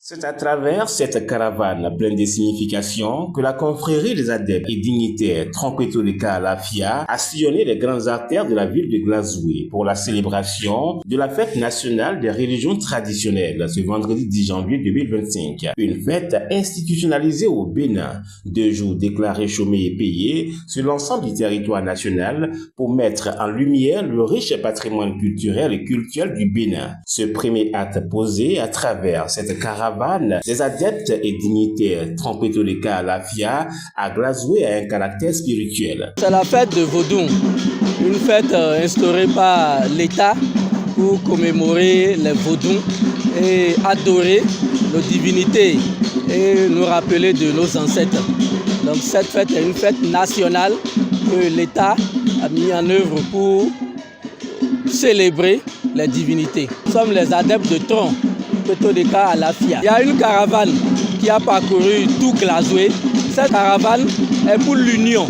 C'est à travers cette caravane pleine de significations que la confrérie des adeptes et dignitaires Trompetoleka Alafia a sillonné les grandes artères de la ville de Glazoué pour la célébration de la fête nationale des religions traditionnelles ce vendredi 10 janvier 2025. Une fête institutionnalisée au Bénin, 2 jours déclarés chômés et payés sur l'ensemble du territoire national pour mettre en lumière le riche patrimoine culturel et culturel du Bénin. Ce premier acte posé à travers cette caravane des adeptes et dignitaires Trompetoleka Alafia à Glazoué a un caractère spirituel. C'est la fête de Vodou, une fête instaurée par l'État pour commémorer les Vodous et adorer nos divinités et nous rappeler de nos ancêtres. Donc cette fête est une fête nationale que l'État a mis en œuvre pour célébrer les divinités. Nous sommes les adeptes de Trompetoleka Alafia. Il y a une caravane qui a parcouru tout Glazoué. Cette caravane est pour l'union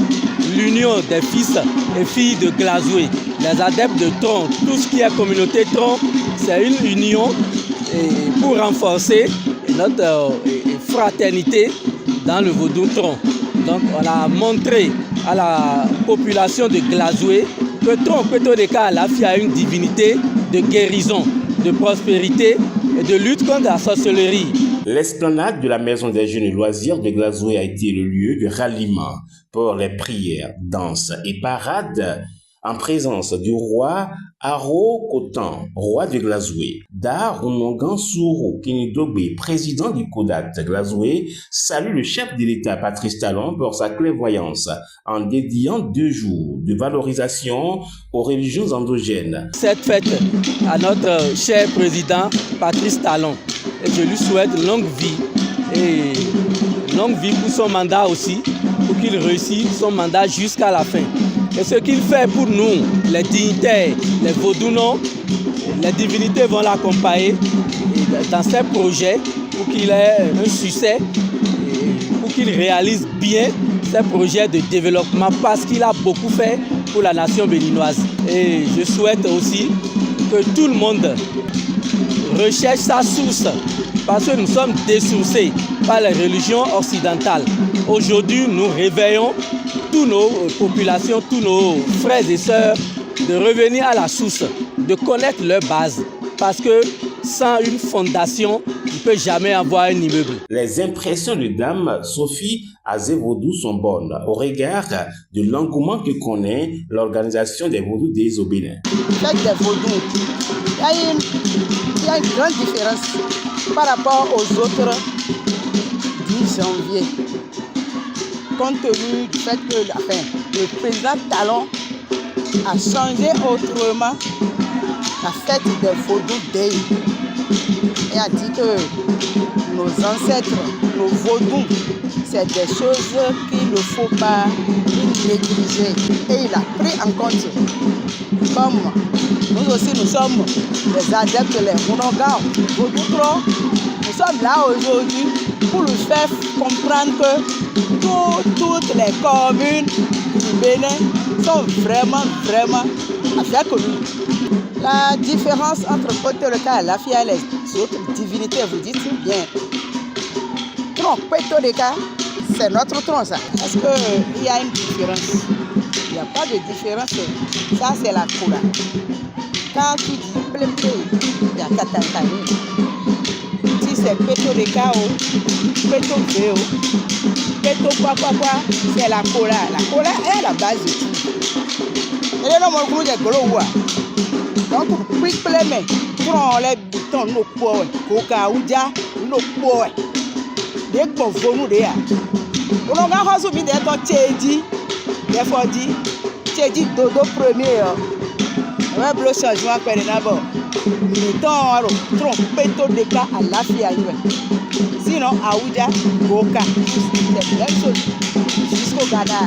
des fils et filles de Glazoué. Les adeptes de Tron, tout ce qui est communauté Tron, c'est une union pour renforcer notre fraternité dans le vaudou Tron. Donc on a montré à la population de Glazoué que Trompetoleka Alafia a une divinité de guérison, de prospérité et de lutte contre la sorcellerie. L'esplanade de la Maison des Jeunes et Loisirs de Glazoué a été le lieu de ralliement pour les prières, danses et parades en présence du roi Aro Kotan, roi de Glazoué. Dar Rumongan Sourou Kinidogbe, président du Kodat Glazoué, salue le chef de l'État Patrice Talon pour sa clairvoyance en dédiant 2 jours de valorisation aux religions endogènes. Cette fête à notre cher président Patrice Talon, et je lui souhaite longue vie pour son mandat aussi, pour qu'il réussisse son mandat jusqu'à la fin. Et ce qu'il fait pour nous, les dignitaires, les vaudounos, les divinités vont l'accompagner dans ses projets pour qu'il ait un succès, pour qu'il réalise bien ses projets de développement parce qu'il a beaucoup fait pour la nation béninoise. Et je souhaite aussi que tout le monde recherche sa source parce que nous sommes dessourcés par les religions occidentales. Aujourd'hui, nous réveillons toutes nos populations, tous nos frères et sœurs de revenir à la source, de connaître leur base. Parce que sans une fondation, il ne peut jamais avoir un immeuble. Les impressions de Dame Sophie Azé-Vodou sont bonnes au regard de l'engouement que connaît l'organisation des Vodous des Bénin. Fête des Vodous, il y a une grande différence par rapport aux autres 10 janvier. Compte tenu du fait que le président Talon a changé autrement la fête des Vodou Day et a dit que nos ancêtres, nos Vodous, c'est des choses qu'il ne faut pas négliger. Et il a pris en compte, comme nous aussi nous sommes les adeptes, les monogams, Vodou Tron, nous sommes là aujourd'hui pour nous faire comprendre que toutes les communes du Bénin sont vraiment avec nous. La différence entre Trompetoleka Alafia et les autres divinités, vous dites bien. Trompetoleka, c'est notre tronc, ça. Est-ce qu'il y a une différence? Il n'y a pas de différence. Ça, c'est la coula. Quand tu dis plein, il y a Katankani. Si c'est Petoleka, Petoveo, Peto quoi, c'est la cola. La cola est la base de tout. Et là, mon groupe est gros. Donc, pour plein, prends les boutons, nos poids, coca, oudia, nos poids. Dès qu'on veut nous dire, on a reçu des temps tchédi, des fois dit, tchédi dodo premier. On va bloquer le changement après d'abord. Mettons Trompetoleka Alafia. Sinon, Aouda, Goka, c'est la même chose jusqu'au Ghana.